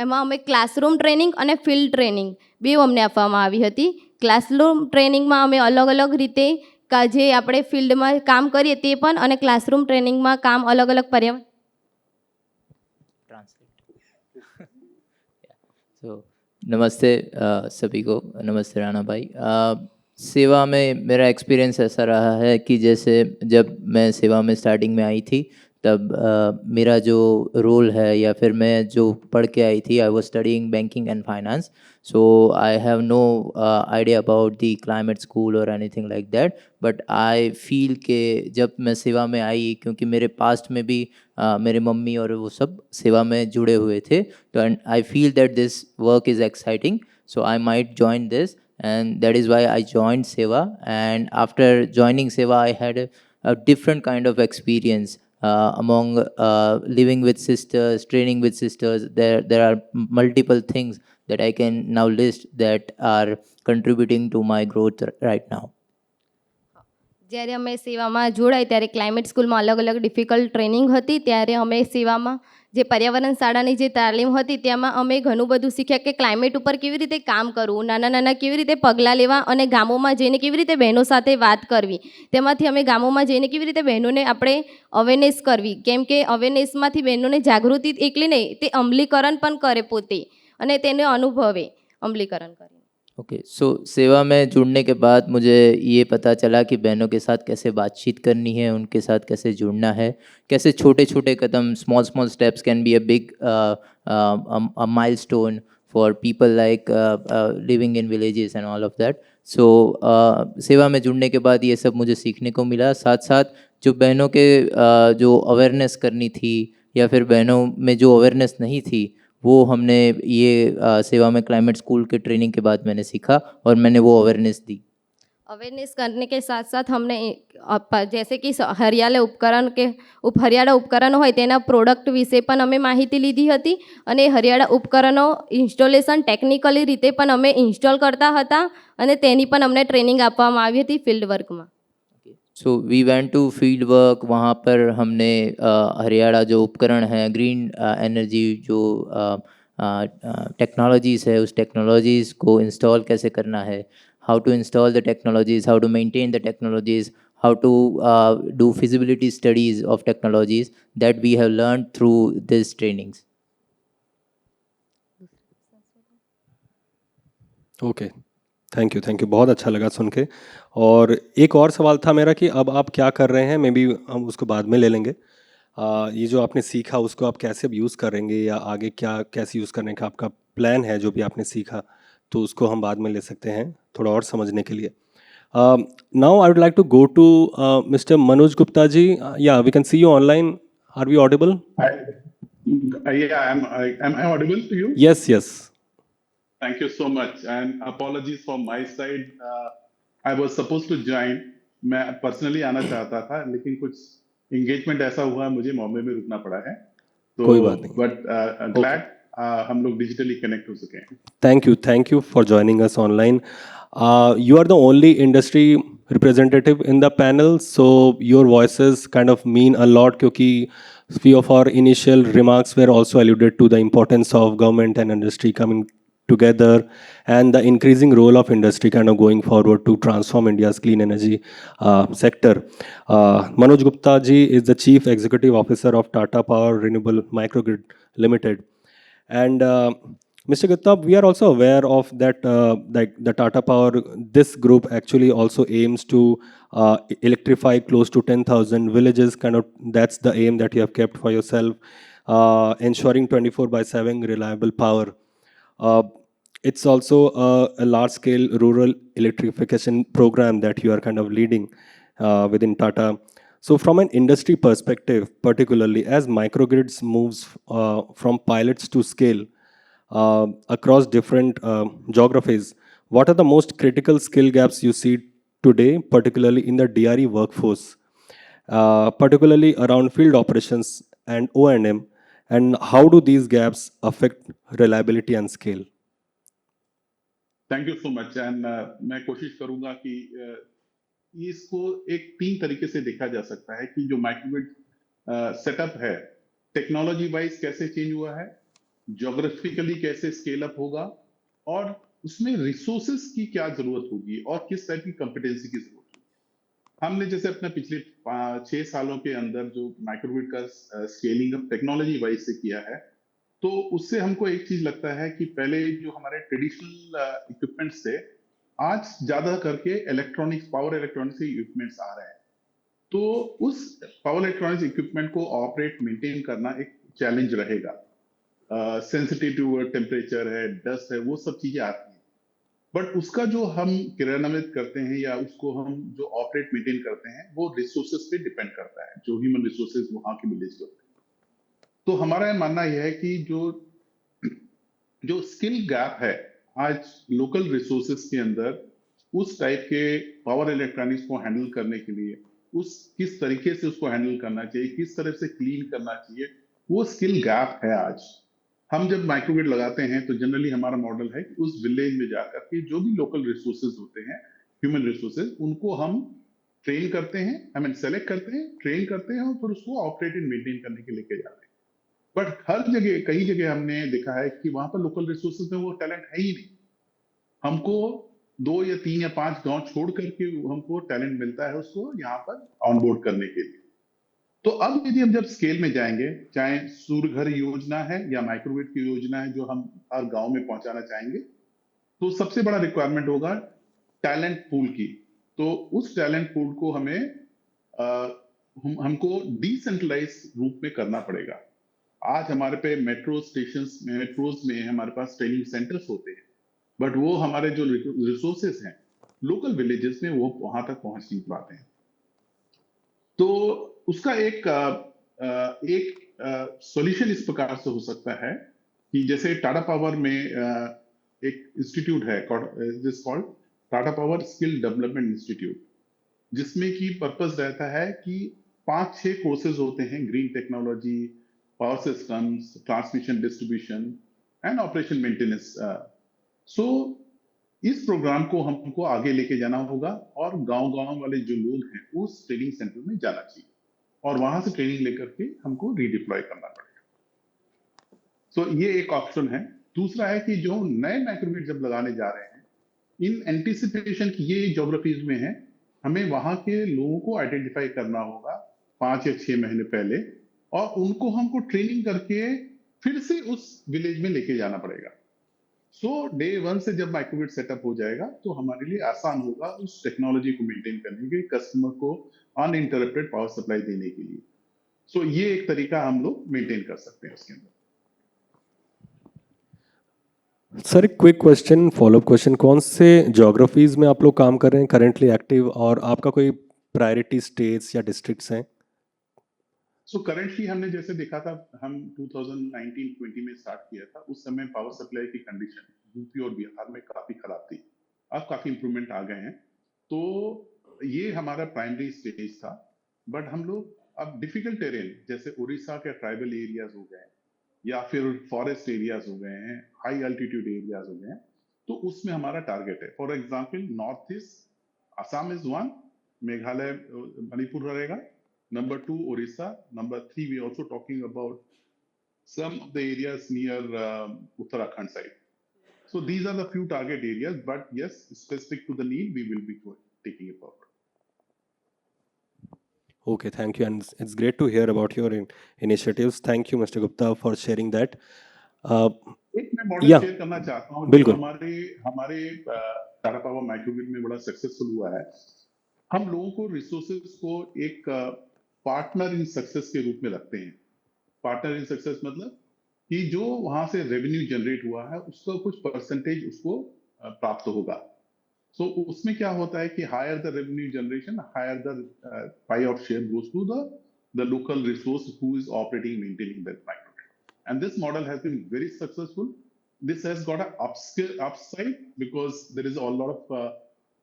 એમાં અમે ક્લાસરૂમ ટ્રેનિંગ અને ફિલ્ડ ટ્રેનિંગ બેઉ અમને આપવામાં આવી હતી. ક્લાસરૂમ ટ્રેનિંગમાં અમે અલગ અલગ રીતે જે આપણે ફિલ્ડમાં કામ કરીએ તે પણ, અને ક્લાસરૂમ ટ્રેનિંગમાં કામ અલગ અલગ પર્યાવરણ. तो नमस्ते सभी को. नमस्ते राणा भाई. सेवा में मेरा एक्सपीरियंस ऐसा रहा है कि जैसे जब मैं सेवा में स्टार्टिंग में आई थी तब मेरा जो रोल है या फिर मैं जो पढ़ के आई थी, I was studying banking and finance. So I have no idea about the climate school और anything like that. But I feel के जब मैं सेवा में आई, क्योंकि मेरे पास्ट में भी मेरे मम्मी और वो सब सेवा में जुड़े हुए थे, तो and I feel that this work is exciting, so I might join this, and that is why I joined SEWA. And after joining SEWA, I had a different kind of experience among living with sisters, training with sisters. There are multiple things that I can now list that are contributing to my growth right now. જ્યારે અમે સેવામાં જોડાઈ ત્યારે climate સ્કૂલમાં અલગ અલગ difficult training હતી. ત્યારે અમે સેવામાં જે પર્યાવરણ શાળાની જે તાલીમ હતી તેમાં અમે ઘણું બધું શીખ્યા કે ક્લાઇમેટ ઉપર કેવી રીતે કામ કરવું, નાના નાના કેવી રીતે પગલાં લેવા, અને ગામોમાં જઈને કેવી રીતે બહેનો સાથે વાત કરવી. તેમાંથી અમે ગામોમાં જઈને કેવી રીતે બહેનોને આપણે અવેરનેસ કરવી, કેમ કે અવેરનેસમાંથી બહેનોને જાગૃતિ એકલી નહીં, તે અમલીકરણ પણ કરે પોતે અને તેને અનુભવે અમલીકરણ કરે. ओके, सो सेवा में जुड़ने के बाद मुझे ये पता चला कि बहनों के साथ कैसे बातचीत करनी है, उनके साथ कैसे जुड़ना है, कैसे छोटे छोटे कदम, small steps can be a big milestone for people like living in villages and all of that. So सेवा में जुड़ने के बाद ये सब मुझे सीखने को मिला. साथ साथ जो बहनों के जो अवेयरनेस करनी थी या फिर बहनों में जो अवेयरनेस नहीं थी, वो हमने ये सेवा में क्लाइमेट स्कूल के ट्रेनिंग के बाद मैंने सीखा और मैंने वो अवेयरनेस दी. अवेयरनेस करने के साथ साथ हमने जैसे कि हरियाळा उपकरणों હોય તેના પ્રોડક્ટ વિશે પણ અમે માહિતી લીધી હતી, અને હરિયાળા ઉપકરણો ઇન્સ્ટોલેશન ટેકનિકલી રીતે પણ અમે ઇન્સ્ટોલ કરતા હતા, અને તેની પણ અમને ટ્રેનિંગ આપવામાં આવી હતી ફિલ્ડ વર્કમાં. So we went to field work. वहाँ पर हमने हरियाणा जो उपकरण है, ग्रीन एनर्जी जो टेक्नोलॉजीज़ है, उस टेक्नोलॉजीज़ को इंस्टॉल कैसे करना है, how to install the technologies, how to maintain the technologies, how to do feasibility studies of technologies, that we have learned through these trainings. Okay, thank you. बहुत अच्छा लगा सुन के. और एक और सवाल था मेरा कि अब आप क्या कर रहे हैं, मे बी हम उसको बाद में ले लेंगे. ये जो आपने सीखा उसको आप कैसे अब यूज़ करेंगे, या आगे क्या कैसे यूज़ करने का आपका प्लान है, जो भी आपने सीखा तो उसको हम बाद में ले सकते हैं थोड़ा और समझने के लिए. Now I would like to go to mister Manoj Gupta ji. Yeah we can see you online. Are we audible? Yeah, am I audible to you? Yes. Thank you so much, and apologies from my side. I was supposed to join. मैं personally आना चाहता था, लेकिन कुछ engagement ऐसा हुआ, मुझे बॉम्बे में रुकना पड़ा है. तो कोई बात नहीं. बट ग्लैड हम लोग डिजिटली कनेक्ट हो सके. Thank you for joining us online. You are the only industry representative in the panel, so your voices kind of mean a lot, क्योंकि few of our initial remarks were also alluded to the importance of government and industry coming together, and the increasing role of industry kind of going forward to transform India's clean energy sector. Manoj Gupta ji is the Chief Executive Officer of Tata Power Renewable Microgrid Limited. And Mr. Gupta, we are also aware of that, like the Tata Power, this group actually also aims to electrify close to 10,000 villages. Kind of that's the aim that you have kept for yourself, ensuring 24/7 reliable power. It's also a large-scale rural electrification program that you are kind of leading within Tata. So from an industry perspective, particularly as microgrids moves from pilots to scale across different geographies, what are the most critical skill gaps you see today, particularly in the DRE workforce, particularly around field operations and O&M, and how do these gaps affect reliability and scale? Thank you so much. And मैं कोशिश करूंगा कि इसको एक 3 तरीके से देखा जा सकता है कि जो माइक्रोग्रिड सेटअप है, टेक्नोलॉजी वाइज कैसे चेंज हुआ है, ज्योग्राफिकली कैसे स्केल अप होगा, और उसमें रिसोर्सेस की क्या जरूरत होगी और किस टाइप की कॉम्पिटेंसी की जरूरत होगी। हमने जैसे अपने पिछले 6 सालों के अंदर जो माइक्रोग्रिड का स्केलिंग अप टेक्नोलॉजी वाइज से किया है, तो उससे हमको एक चीज लगता है कि पहले जो हमारे ट्रेडिशनल इक्विपमेंट्स थे, आज ज्यादा करके इलेक्ट्रॉनिक्स, पावर इलेक्ट्रॉनिक्स इक्विपमेंट्स आ रहे हैं। तो उस पावर इलेक्ट्रॉनिक्स इक्विपमेंट को ऑपरेट मेंटेन करना एक चैलेंज रहेगा। सेंसिटिव टू टेम्परेचर है, डस्ट है, वो सब चीजें आती हैं। बट उसका जो हम क्रियान्वित करते हैं या उसको हम जो ऑपरेट मेंटेन करते हैं, वो रिसोर्सेज पे डिपेंड करता है, जो ह्यूमन रिसोर्सेज वहां के विलेज के होते हैं। तो हमारा मानना यह है कि जो स्किल गैप है आज लोकल रिसोर्सेज के अंदर, उस टाइप के पावर इलेक्ट्रॉनिक्स को हैंडल करने के लिए, किस तरीके से उसको हैंडल करना चाहिए, किस तरह से क्लीन करना चाहिए, वो स्किल गैप है आज। हम जब माइक्रोग्रिड लगाते हैं तो जनरली हमारा मॉडल है कि उस विलेज में जाकर के जो भी लोकल रिसोर्सेज होते हैं, ह्यूमन रिसोर्सेज, उनको हम ट्रेन करते हैं, आई मीन सेलेक्ट करते हैं, ट्रेन करते हैं और फिर उसको ऑपरेट एंड मेंटेन करने के लेके जाते हैं। बट हर जगह, कई जगह हमने देखा है कि वहां पर लोकल रिसोर्सेज में वो टैलेंट है ही नहीं। हमको 2 या 3 या 5 गांव छोड़ करके हमको टैलेंट मिलता है उसको यहाँ पर ऑनबोर्ड करने के लिए। तो अब यदि हम जब स्केल में जाएंगे, चाहे सूर्य घर योजना है या माइक्रोग्रिड की योजना है जो हम हर गांव में पहुंचाना चाहेंगे, तो सबसे बड़ा रिक्वायरमेंट होगा टैलेंट पूल की। तो उस टैलेंट पूल को हमको डिसेंट्रलाइज रूप में करना पड़ेगा। आज हमारे पे मेट्रोज में हमारे पास ट्रेनिंग सेंटर्स होते हैं, बट वो हमारे जो रिसोर्सेज हैं लोकल विलेजेस में, वो वहां तक पहुंच नहीं पाते हैं। तो उसका एक सॉल्यूशन इस प्रकार से हो सकता है कि जैसे टाटा पावर में एक इंस्टीट्यूट है this called Tata power skill development institute, जिसमें की पर्पस रहता है कि 5-6 कोर्सेज होते हैं, green technology, power systems, transmission distribution and operation maintenance. So इस प्रोग्राम को हमको आगे लेके जाना होगा और गांव-गांव वाले जो लोग हैं उस ट्रेनिंग सेंटर में जाना चाहिए और वहां से ट्रेनिंग लेकर के हमको रीडिप्लॉय करना पड़ेगा। सो ये एक ऑप्शन है। दूसरा है कि जो नए माइक्रोग्रिड जब लगाने जा रहे हैं, इन एंटीसिपेशन की ये ज्योग्राफीज में है, हमें वहां के लोगों को आइडेंटिफाई करना होगा 5 या 6 महीने पहले, और उनको हमको ट्रेनिंग करके फिर से उस विलेज में लेके जाना पड़ेगा। सो डे 1 से जब माइक्रोग्रिड सेटअप हो जाएगा तो हमारे लिए आसान होगा उस टेक्नोलॉजी को मेंटेन करने के, कस्टमर को अनइंटरप्टेड पावर सप्लाई देने के लिए। सो ये एक तरीका हम लोग मेंटेन कर सकते हैं उसके अंदर। सर एक क्विक क्वेश्चन, फॉलोअप क्वेश्चन, कौन से ज्योग्राफीज में आप लोग काम कर रहे हैं करंटली एक्टिव, और आपका कोई प्रायोरिटी स्टेट्स या डिस्ट्रिक्ट्स हैं? सो करेंटली हमने जैसे देखा था, हम 2019-20 में स्टार्ट किया था, उस समय पावर सप्लाई की कंडीशन यूपी और बिहार में काफी खराब थी। अब काफी इंप्रूवमेंट आ गए हैं। तो ये हमारा प्राइमरी स्टेज था। बट हम लोग अब डिफिकल्ट टेरेन जैसे उड़ीसा के ट्राइबल एरियाज हो गए या फिर फॉरेस्ट एरियाज हो गए हैं, हाई अल्टीट्यूड एरियाज हो गए हैं, तो उसमें हमारा टारगेट है। For example north east Assam is 1, Meghalaya Manipur रहेगा, number 2 Orissa, number 3 we also talking about some of the areas near Uttarakhand side. So these are the few target areas, but yes, specific to the need we will be taking it forward. Okay, thank you, and it's great to hear about your initiatives. Thank you, Mr. Gupta, for sharing that. एक मैं model share करना चाहता हूँ जो हमारे Tata power microgrid में बड़ा successful हुआ है। हम लोगों को रिसोर्सेज को एक पार्टनर इन सक्सेस के रूप में रखते हैं। पार्टनर इन सक्सेस मतलब कि जो वहां से रेवेन्यू जनरेट हुआ है उसका कुछ परसेंटेज उसको प्राप्त होगा। सो उसमें क्या होता है कि higher the revenue generation, higher the pie of share goes to the local resource who is operating maintaining that microgrid, and this model has been very successful. This has got a upside because there is a lot of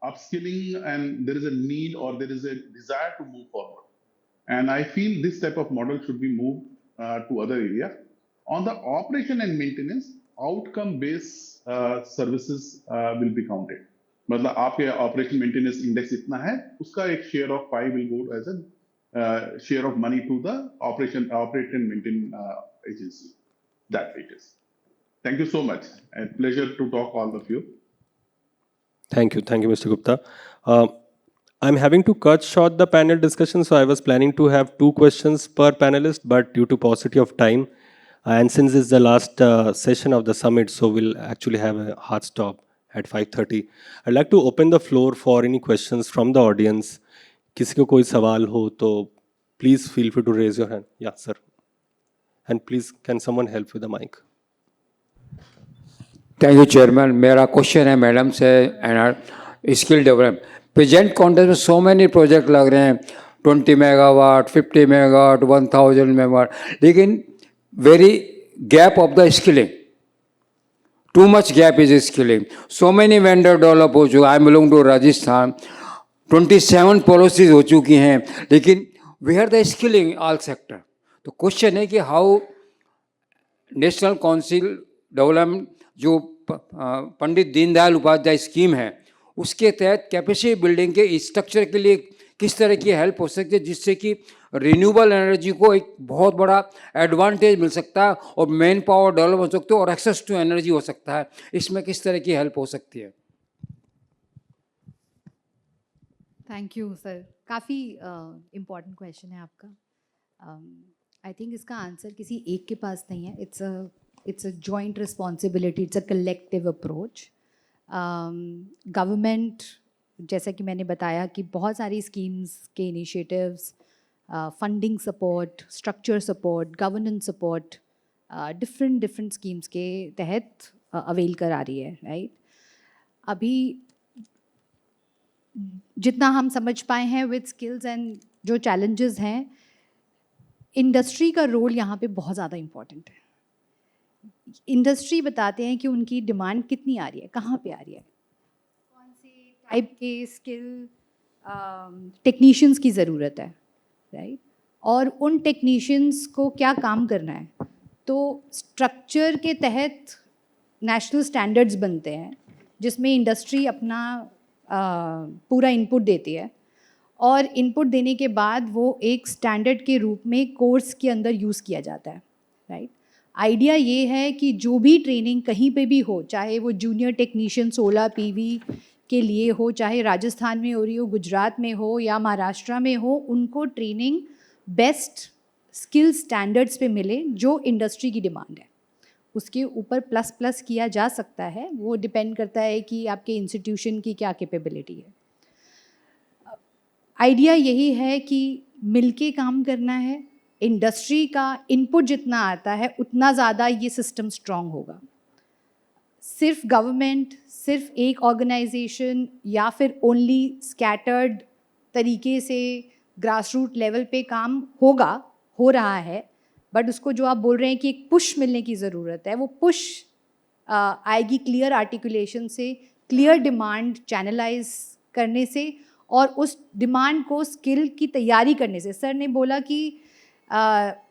upskilling and there is a need or there is a desire to move forward. And I feel this type of model should be moved to other areas. On the operation and maintenance, outcome based services will be counted. मतलब आपके operation maintenance index इतना है, उसका एक share of pie will go as a share of money to the operate and maintain agency. That it is. Thank you so much. A pleasure to talk all of you. Thank you, Mr. Gupta. I'm having to cut short the panel discussion, so I was planning to have 2 questions per panelist, but due to paucity of time, and since it's the last session of the summit, so we'll actually have a hard stop at 5:30. I'd like to open the floor for any questions from the audience. किसी को कोई सवाल हो तो please feel free to raise your hand. Yeah, sir. And please, can someone help with the mic? Thank you chairman. मेरा question है madam से skill development. Present context में सो मैनी प्रोजेक्ट लग रहे हैं, 20 मेगावाट, 50 मेगावाट, 1000 मेगावाट, लेकिन very gap of the skilling, too much gap is skilling. So many vendor develop हो चुका. I am belong to Rajasthan. 27 policies हो चुकी हैं, लेकिन where the skilling all sector. तो क्वेश्चन है कि हाउ नेशनल काउंसिल डेवलपमेंट जो पंडित दीनदयाल उपाध्याय स्कीम है, उसके तहत कैपेसिटी बिल्डिंग के स्ट्रक्चर के लिए किस तरह की हेल्प हो सकती है, जिससे कि रिन्यूएबल एनर्जी को एक बहुत बड़ा एडवांटेज मिल सकता है और मैन पावर डेवलप हो सकते हो और एक्सेस टू एनर्जी हो सकता है. इसमें किस तरह की हेल्प हो सकती है? Thank you sir. काफ़ी इम्पॉर्टेंट क्वेश्चन है आपका. आई थिंक इसका आंसर किसी एक के पास नहीं है. It's a joint responsibility, it's a collective approach. Government, जैसा कि मैंने बताया कि बहुत सारी स्कीम्स के initiatives, funding support, structure support, governance support different schemes के तहत अवेल करा रही है, राइट. अभी जितना हम समझ पाए हैं विद स्किल्स एंड जो चैलेंजेस हैं, इंडस्ट्री का रोल यहाँ पे बहुत ज़्यादा इम्पॉर्टेंट है. इंडस्ट्री बताते हैं कि उनकी डिमांड कितनी आ रही है, कहाँ पे आ रही है, कौन से टाइप के स्किल टेक्नीशियंस की ज़रूरत है, राइट. और उन टेक्नीशियंस को क्या काम करना है. तो स्ट्रक्चर के तहत नेशनल स्टैंडर्ड्स बनते हैं जिसमें इंडस्ट्री अपना पूरा इनपुट देती है, और इनपुट देने के बाद वो एक स्टैंडर्ड के रूप में कोर्स के अंदर यूज़ किया जाता है, राइट. आइडिया ये है कि जो भी ट्रेनिंग कहीं पे भी हो, चाहे वो जूनियर टेक्नीशियन 16 PV के लिए हो, चाहे राजस्थान में हो रही हो, गुजरात में हो या महाराष्ट्र में हो, उनको ट्रेनिंग बेस्ट स्किल स्टैंडर्ड्स पे मिले जो इंडस्ट्री की डिमांड है. उसके ऊपर प्लस किया जा सकता है, वो डिपेंड करता है कि आपके इंस्टीट्यूशन की क्या कैपेबिलिटी है. आइडिया यही है कि मिलके काम करना है. इंडस्ट्री का इनपुट जितना आता है उतना ज़्यादा ये सिस्टम स्ट्रॉन्ग होगा. सिर्फ गवर्नमेंट, सिर्फ एक ऑर्गेनाइजेशन या फिर ओनली स्कैटर्ड तरीके से ग्रासरूट लेवल पे काम हो रहा है, बट उसको जो आप बोल रहे हैं कि एक पुश मिलने की ज़रूरत है, वो पुश आएगी क्लियर आर्टिकुलेशन से, क्लियर डिमांड चैनलाइज करने से और उस डिमांड को स्किल की तैयारी करने से. सर ने बोला कि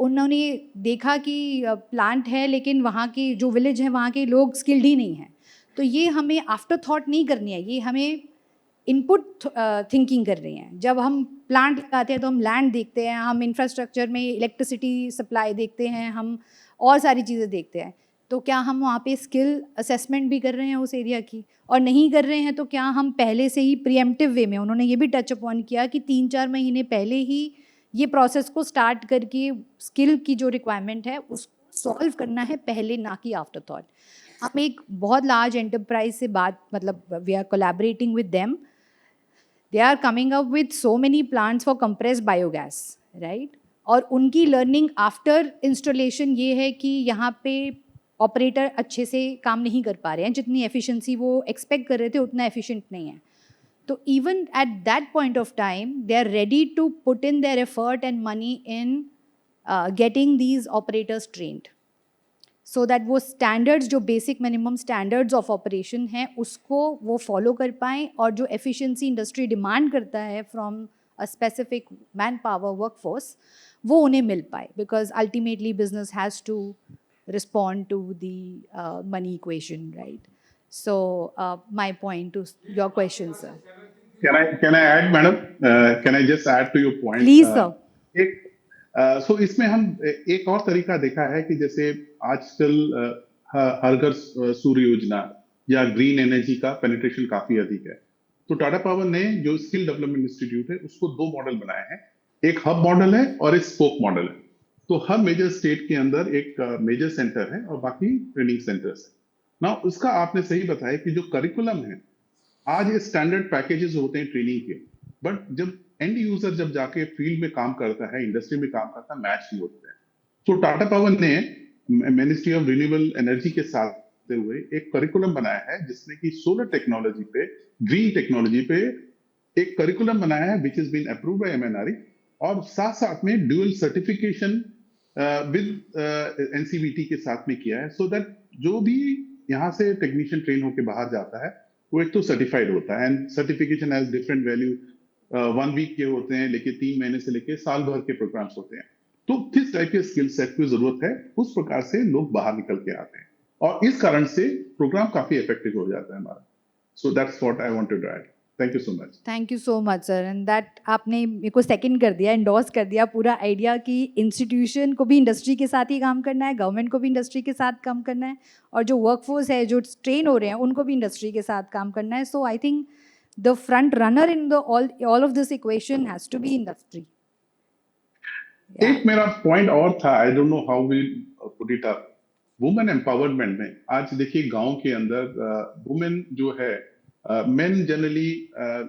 उन्होंने देखा कि प्लांट है लेकिन वहाँ की जो विलेज है वहाँ के लोग स्किल्ड ही नहीं हैं. तो ये हमें आफ्टर थॉट नहीं करनी है, ये हमें इनपुट थिंकिंग कर रही हैं. जब हम प्लांट लगाते हैं तो हम लैंड देखते हैं, हम इंफ्रास्ट्रक्चर में इलेक्ट्रिसिटी सप्लाई देखते हैं, हम और सारी चीज़ें देखते हैं. तो क्या हम वहाँ पे स्किल असेसमेंट भी कर रहे हैं उस एरिया की, और नहीं कर रहे हैं तो क्या हम पहले से ही प्रीएम्प्टिव वे में, उन्होंने ये भी टच अपॉन किया कि 3-4 महीने पहले ही ये प्रोसेस को स्टार्ट करके स्किल की जो रिक्वायरमेंट है उसको सॉल्व करना है पहले, ना कि आफ्टर थॉट. हम एक बहुत लार्ज एंटरप्राइज से we are collaborating with them. They are coming up with so many plants for compressed biogas, right. और उनकी लर्निंग आफ्टर इंस्टॉलेशन ये है कि यहाँ पे ऑपरेटर अच्छे से काम नहीं कर पा रहे हैं, जितनी एफिशिएंसी वो एक्सपेक्ट कर रहे थे उतना एफिशिएंट नहीं है. तो even at that point of time, they are ready to put in their effort and money in getting these operators trained, so that वो standards जो basic minimum standards of operation हैं उसको वो follow कर पाएँ, और जो efficiency industry demand करता है from a specific manpower workforce वो उन्हें मिल पाए. Because ultimately business has to respond to the money equation, right? So my point to your question, sir. Can I add, madam? Can I just add to your point? Please, sir. एक सो इसमें हम एक और तरीका देखा है कि जैसे आजकल हर घर सूर्य योजना या ग्रीन एनर्जी का पेनिट्रेशन काफी अधिक है। तो टाटा पावर ने जो स्किल डेवलपमेंट इंस्टीट्यूट है उसको दो मॉडल बनाए हैं, एक हब मॉडल है और एक स्पोक मॉडल है। तो हर मेजर स्टेट के अंदर एक मेजर सेंटर है और बाकी ट्रेनिंग सेंटर्स है ना। उसका आपने सही बताया कि जो करिकुलम है, आज ये स्टैंडर्ड पैकेजेस होते हैं ट्रेनिंग के, बट जब एंड यूजर जब जाके फील्ड में काम करता है, इंडस्ट्री में काम करता है, मैच नहीं होते हैं। तो टाटा पावर ने मिनिस्ट्री ऑफ रिन्यूएबल एनर्जी के साथ हुए एक करिकुलम बनाया है जिसमें कि सोलर टेक्नोलॉजी पे, ग्रीन टेक्नोलॉजी पे एक करिकुलम बनाया है which is been approved by MNRE, और साथ साथ में ड्यूअल सर्टिफिकेशन विद NCVT के साथ में किया है, सो दैट जो भी यहाँ से टेक्नीशियन ट्रेन होकर बाहर जाता है वो एक तो सर्टिफाइड होता है। And certification has different value, 1 week के होते हैं, लेकिन 3 महीने से लेके साल भर के प्रोग्राम्स होते हैं। तो किस टाइप के स्किल सेट की जरूरत है, उस प्रकार से लोग बाहर निकल के आते हैं और इस कारण से प्रोग्राम काफी इफेक्टिव हो जाता है हमारा। So that's what I wanted to add. Thank you so much. Thank you so much sir, and that आपने मेरे को सेकंड कर दिया, एंडोर्स कर दिया पूरा आइडिया कि इंस्टीट्यूशन को भी इंडस्ट्री के साथ ही काम करना है, गवर्नमेंट को भी इंडस्ट्री के साथ काम करना है, और जो वर्कफोर्स है जो ट्रेन हो रहे हैं उनको भी इंडस्ट्री के साथ काम करना है। So I think the front runner in the all of this equation has to be industry. एक मेरा पॉइंट और था, I don't know how we put it up, women empowerment में। आज देखिए गांव के अंदर वुमेन जो है, मेन जनरली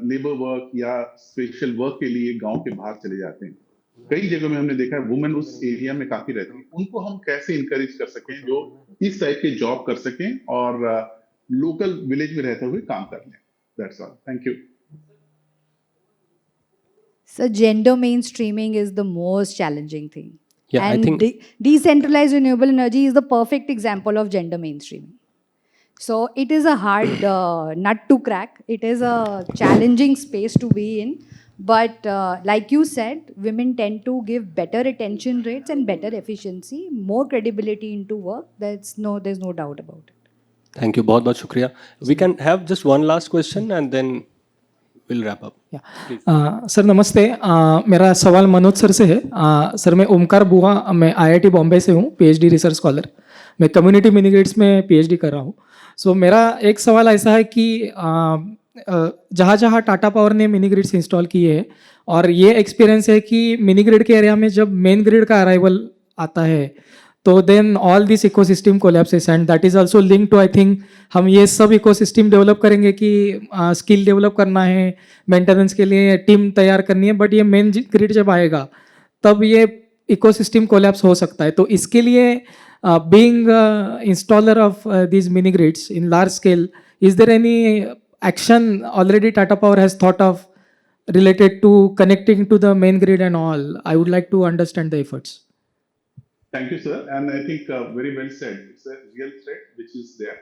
लेबर वर्क या स्पेशल वर्क के लिए गांव के बाहर चले जाते हैं। कई जगह में हमने देखा है वुमेन उस एरिया में काफी रहती है। उनको हम कैसे इंकरेज कर सकें जो इस टाइप के जॉब कर सकें और लोकल विलेज में रहते हुए काम कर लें। That's all, thank you. So gender mainstreaming is the most challenging thing. Yeah, and I think decentralized renewable energy is the perfect example of gender mainstreaming. So it is a hard nut to crack. It is a challenging space to be in. But like you said, women tend to give better retention rates and better efficiency, more credibility into work. there's no doubt about it. thank you, बहुत बहुत शुक्रिया। We can have just one last question and then we'll wrap up. Sir नमस्ते, मेरा सवाल Manoj sir से है। Sir मैं ओमकार बुआ, मैं IIT बॉम्बे से हूँ, PhD रिसर्च स्कॉलर। मैं कम्युनिटी मिनी ग्रिड्स में PhD कर रहा हूँ। सो मेरा एक सवाल ऐसा है कि जहाँ जहाँ टाटा पावर ने मिनी ग्रिड्स इंस्टॉल किए हैं और ये एक्सपीरियंस है कि मिनी ग्रिड के एरिया में जब मेन ग्रिड का अराइवल आता है तो then all this ecosystem collapses, and that is also link to, I think हम ये सब इकोसिस्टम डेवलप करेंगे कि स्किल डेवलप करना है, मेंटेनेंस के लिए टीम तैयार करनी है, बट ये मेन ग्रिड जब आएगा तब ये इकोसिस्टम कोलैप्स हो सकता है। तो इसके लिए being installer of these mini grids in large scale, is there any action already Tata power has thought of related to connecting to the main grid and all? I would like to understand the efforts. Thank you, sir. And I think very well said. It's a real threat which is there.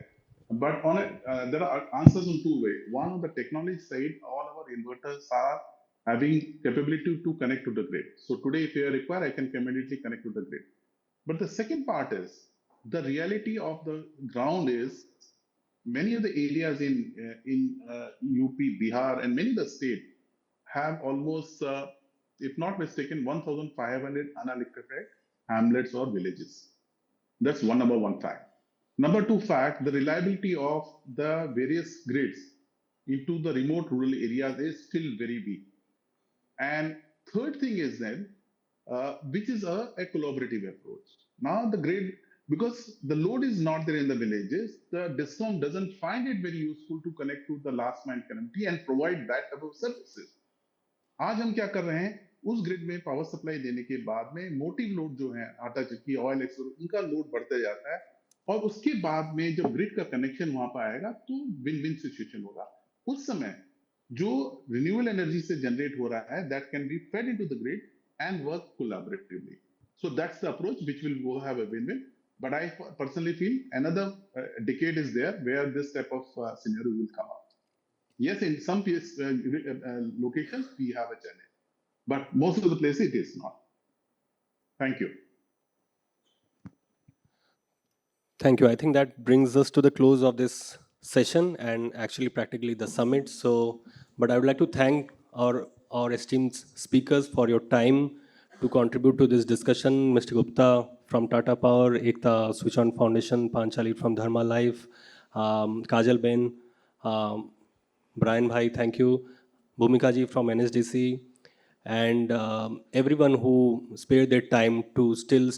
But on it, there are answers in two ways. One, on the technology side, all our inverters are having capability to connect to the grid. So today, if you require, I can immediately connect to the grid. But the second part is, the reality of the ground is, many of the areas in UP, Bihar, and many of the states have almost, if not mistaken, 1,500 unelectrified hamlets or villages. That's number one fact. Number two fact, the reliability of the various grids into the remote rural areas is still very weak. And third thing is then, which is a collaborative approach. Now the grid, because the load is not there in the villages, the DISCOM doesn't find it very useful to connect to the last mile connectivity and provide that type of services. आज हम क्या कर रहे हैं, उस grid में power supply देने के बाद में मोटिव लोड जो है, आटा चक्की, ऑयल एक्सपोर्ट, उनका लोड बढ़ता जाता है और उसके बाद में जब ग्रिड का कनेक्शन वहां पर आएगा तो विन विन सिचुएशन होगा। उस समय जो रिन्यूएबल एनर्जी से जनरेट हो रहा है, that can be fed into the grid and work collaboratively. So that's the approach which will go have a win win. But I personally feel another decade is there where this type of scenario will come up. Yes, in some locations we have a challenge, but most of the places it is not. Thank you. Thank you. I think that brings us to the close of this session and actually practically the summit. So, but I would like to thank our esteemed speakers for your time to contribute to this discussion. Mr. Gupta from Tata Power, Ekta SwitchOn Foundation, Panchalee from Dharmalife, Kajal Ben, um, Brian Bhai, thank you. Bhumika ji from NSDC, and everyone who spared their time to still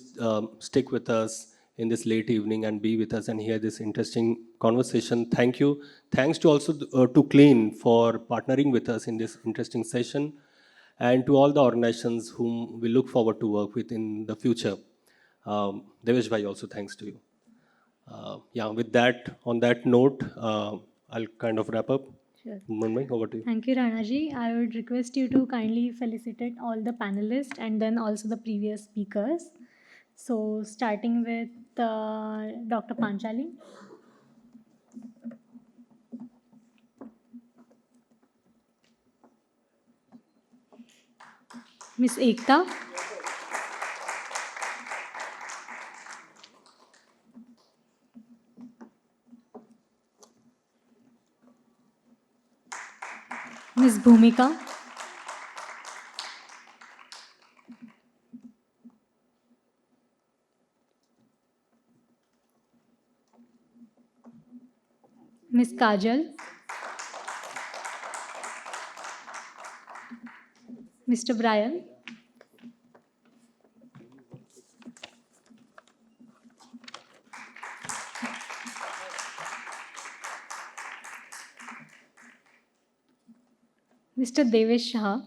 stick with us in this late evening and be with us and hear this interesting conversation. Thank you. Thanks to also to Clean for partnering with us in this interesting session, and to all the organizations whom we look forward to work with in the future. Devesh Bhai, also thanks to you. Yeah, with that, on that note, I'll kind of wrap up. Sure. Munmai, over to you. Thank you, Rana ji. I would request you to kindly felicitate all the panelists and then also the previous speakers. So, starting with Dr. Panchali. Miss Ekta. Miss Bhumika. Miss Kajal. Mr. Brian. Mr. Devesh Shah.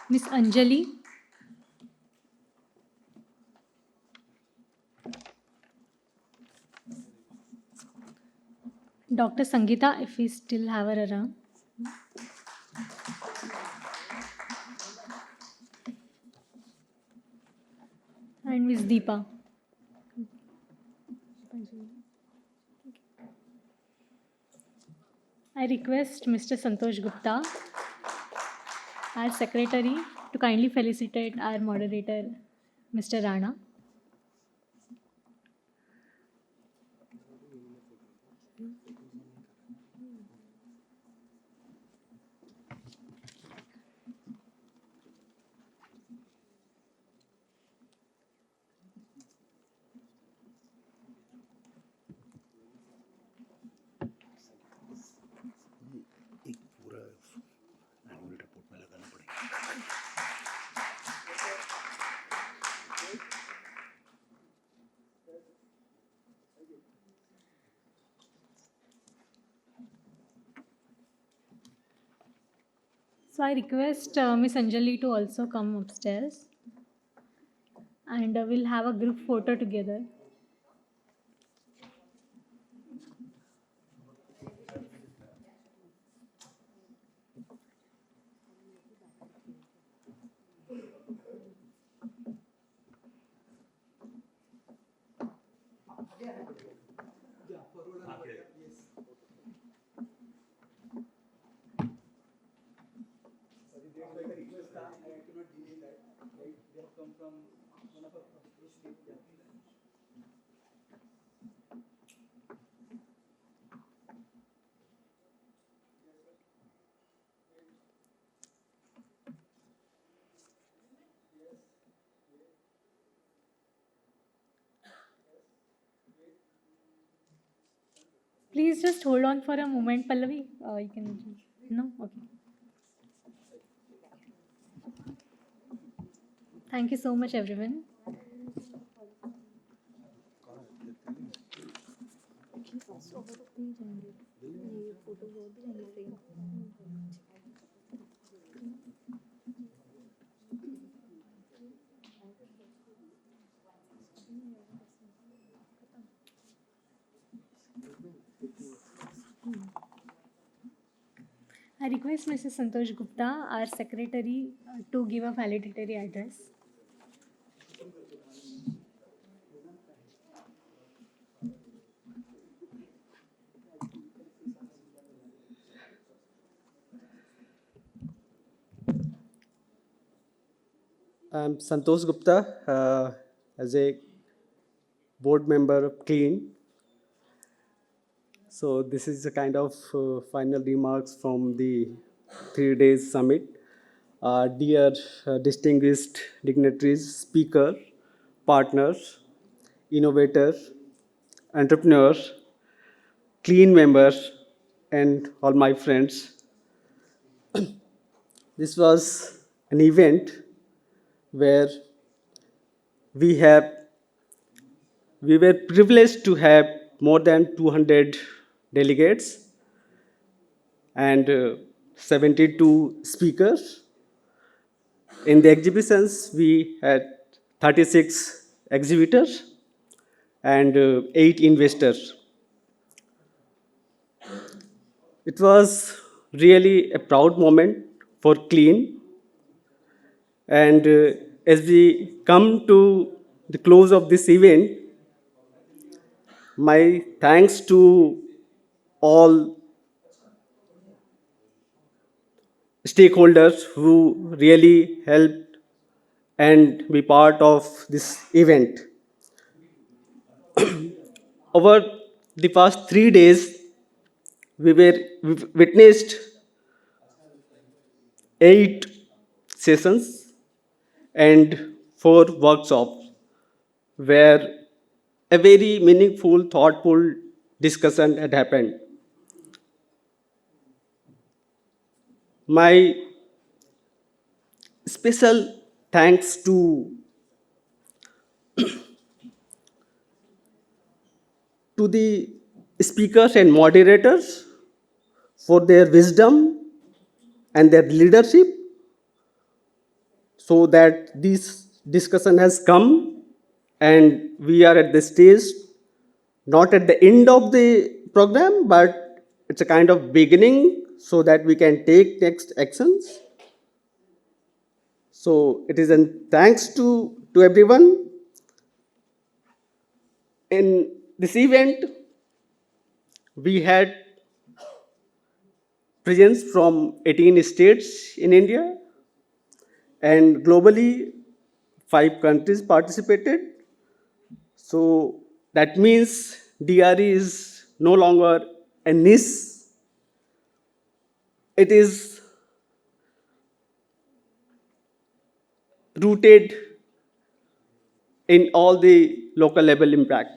Miss Anjali. Dr. Sangeeta, if we still have her around. And Miss Deepa. I request Mr. Santosh Gupta, our secretary, to kindly felicitate our moderator, Mr. Rana. So I request Miss Anjali to also come upstairs, and we'll have a group photo together. Please just hold on for a moment, Pallavi. You can. No? Okay. Thank you so much, everyone. I request Mr. Santosh Gupta, our secretary, to give a valedictory address. I'm Santosh Gupta, as a board member of Clean. So this is a kind of final remarks from the 3 days summit. Dear distinguished dignitaries, speaker, partners, innovators, entrepreneurs, Clean members, and all my friends. This was an event where we were privileged to have more than 200 delegates and 72 speakers. In the exhibitions, we had 36 exhibitors and 8 investors. It was really a proud moment for Clean. And as we come to the close of this event, my thanks to all stakeholders who really helped and be part of this event. Over the past 3 days, we witnessed 8 sessions and 4 workshops where a very meaningful, thoughtful discussion had happened. My special thanks to the speakers and moderators for their wisdom and their leadership so that this discussion has come and we are at the stage, not at the end of the program, but it's a kind of beginning so that we can take next actions. So it is a thanks to everyone. In this event, we had presence from 18 states in India, and globally, 5 countries participated. So that means DRE is no longer a niche. It is rooted in all the local level impact.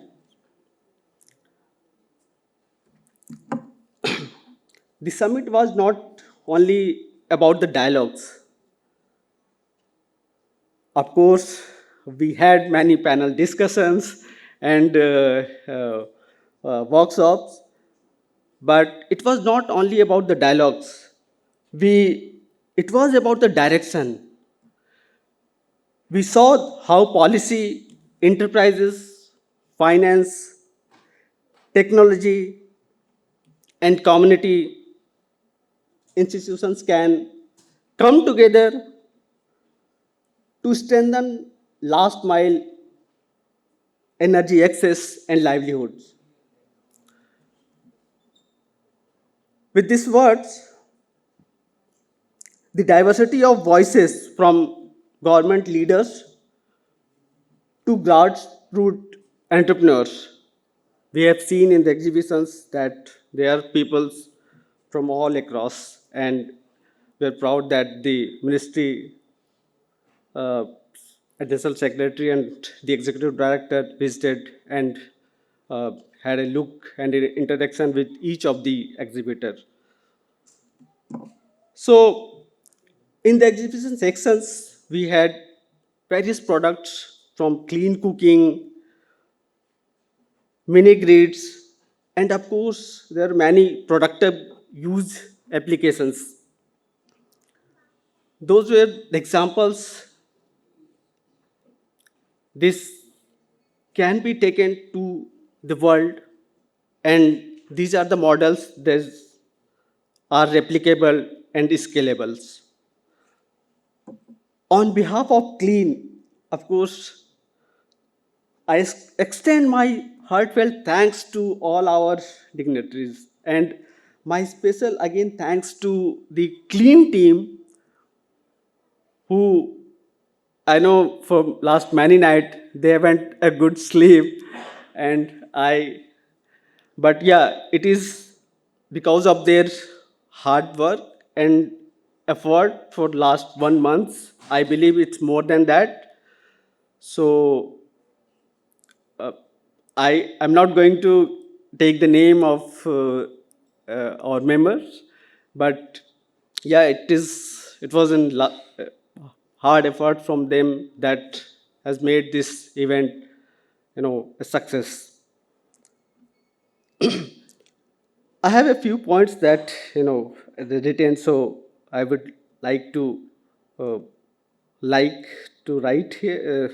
The summit was not only about the dialogues. Of course, we had many panel discussions and workshops, but it was not only about the dialogues. It was about the direction. We saw how policy, enterprises, finance, technology, and community institutions can come together to strengthen last mile energy access and livelihoods. With these words, the diversity of voices from government leaders to grassroots entrepreneurs. We have seen in the exhibitions that there are people from all across, and we're proud that the ministry, additional secretary, and the executive director visited and had a look and an interaction with each of the exhibitors. So, in the exhibition sections, we had various products from clean cooking, mini grids, and of course, there are many productive use applications. Those were the examples. This can be taken to the world, and these are the models that are replicable and scalable. On behalf of Clean, of course, I extend my heartfelt thanks to all our dignitaries, and my special again thanks to the Clean team who I know for last many night they haven't a good sleep, and but yeah, it is because of their hard work and effort for last 1 month. I believe it's more than that. So I'm not going to take the name of our members, but yeah, it was hard effort from them that has made this event, a success. I have a few points that written, so I would like to uh, like to write here,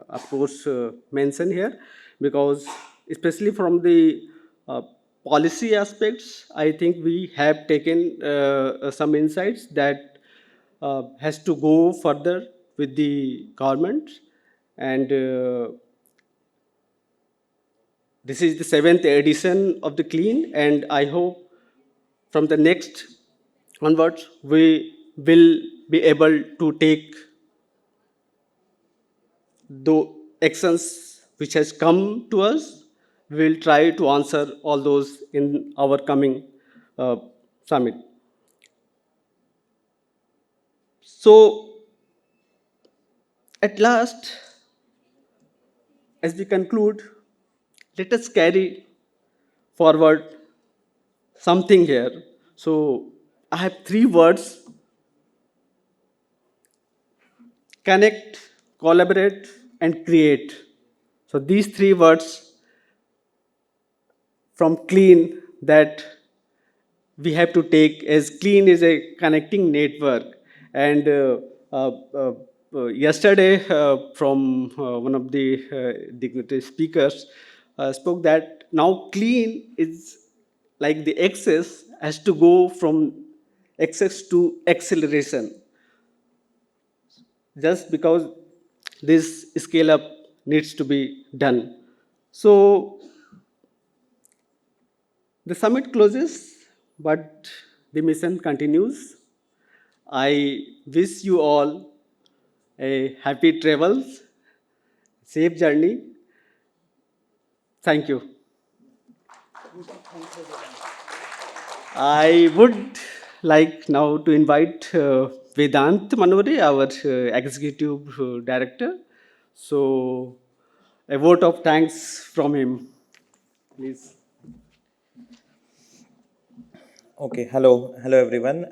of course, mention here, because especially from the uh, policy aspects, I think we have taken some insights that has to go further with the government, and this is the 7th edition of the Clean, and I hope from the next onwards we will be able to take the actions which has come to us. We will try to answer all those in our coming uh, summit. So at last, as we conclude, let us carry forward something here. So I have 3 words: connect, collaborate, and create. So these 3 words from Clean that we have to take, as Clean is a connecting network. And uh, uh, yesterday, from one of the dignitary speakers spoke that now Clean is like the access has to go from access to acceleration, just because this scale up needs to be done. So the summit closes, but the mission continues. I wish you all a happy travels, safe journey. Thank you. I would like now to invite Vedant Manore, our executive director. So, a vote of thanks from him, please. Okay, hello everyone.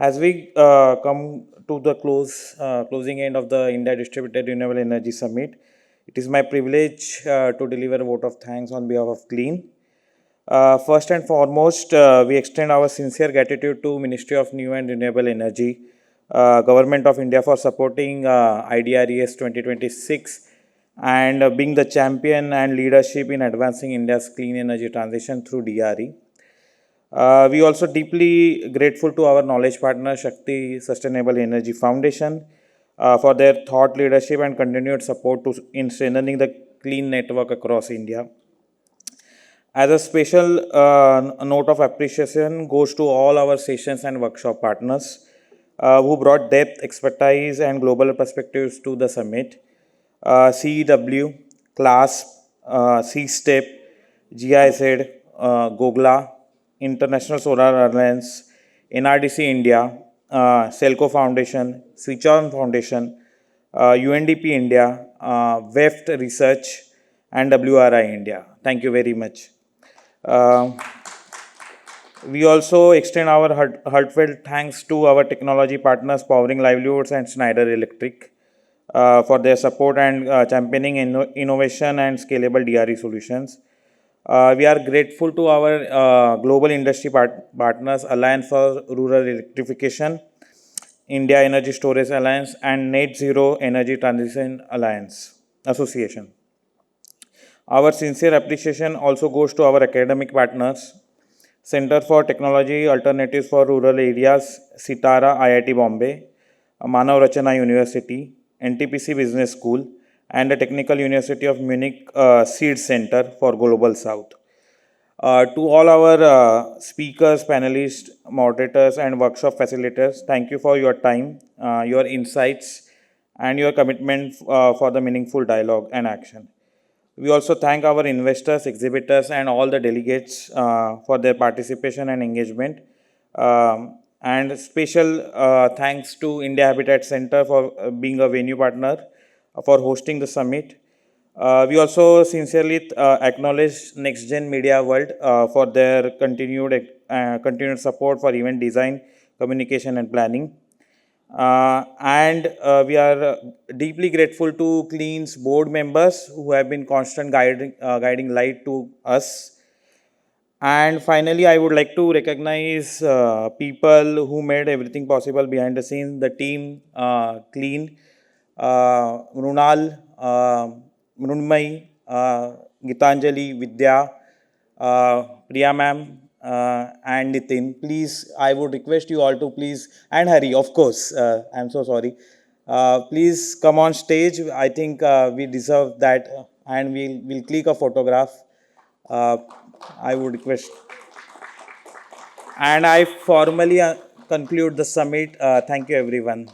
As we come to the closing end of the India Distributed Renewable Energy Summit, it is my privilege to deliver a vote of thanks on behalf of Clean. First and foremost, we extend our sincere gratitude to Ministry of New and Renewable Energy, Government of India for supporting IDRES 2026 and being the champion and leadership in advancing India's clean energy transition through DRE. We also deeply grateful to our knowledge partner Shakti Sustainable Energy Foundation for their thought leadership and continued support in strengthening the clean network across India. As a special note of appreciation goes to all our sessions and workshop partners who brought depth, expertise, and global perspectives to the summit. CEW, CLASP, C-STEP, GIZ, GOGLA, International Solar Alliance, NRDC India, Selco Foundation, SwitchOn Foundation, UNDP India, WEFT Research, and WRI India. Thank you very much. We also extend our heartfelt thanks to our technology partners Powering Livelihoods and Schneider Electric for their support and championing innovation and scalable DRE solutions. We are grateful to our global industry partners Alliance for Rural Electrification, India Energy Storage Alliance, and Net Zero Energy Transition Alliance Association. Our sincere appreciation also goes to our academic partners, Center for Technology Alternatives for Rural Areas, Sitara, IIT Bombay, Manav Rachana University, NTPC Business School, and the Technical University of Munich Seed Center for Global South. To all our speakers, panelists, moderators, and workshop facilitators, thank you for your time, your insights, and your commitment for the meaningful dialogue and action. We also thank our investors, exhibitors, and all the delegates for their participation and engagement. And special thanks to India Habitat Center for being a venue partner for hosting the summit. We also sincerely acknowledge NextGen Media World for their continued support for event design, communication, and planning. And we are deeply grateful to Clean's board members who have been constant guiding light to us. And finally, I would like to recognize people who made everything possible behind the scenes, the team, Clean, Mrunal, Mrunmai, Gitanjali, Vidya, Priya ma'am, and Nitin. Please, I would request you all to please, and Hari, of course, I'm so sorry. Please come on stage. I think we deserve that, and we'll click a photograph. I would request. And I formally conclude the summit. Thank you, everyone.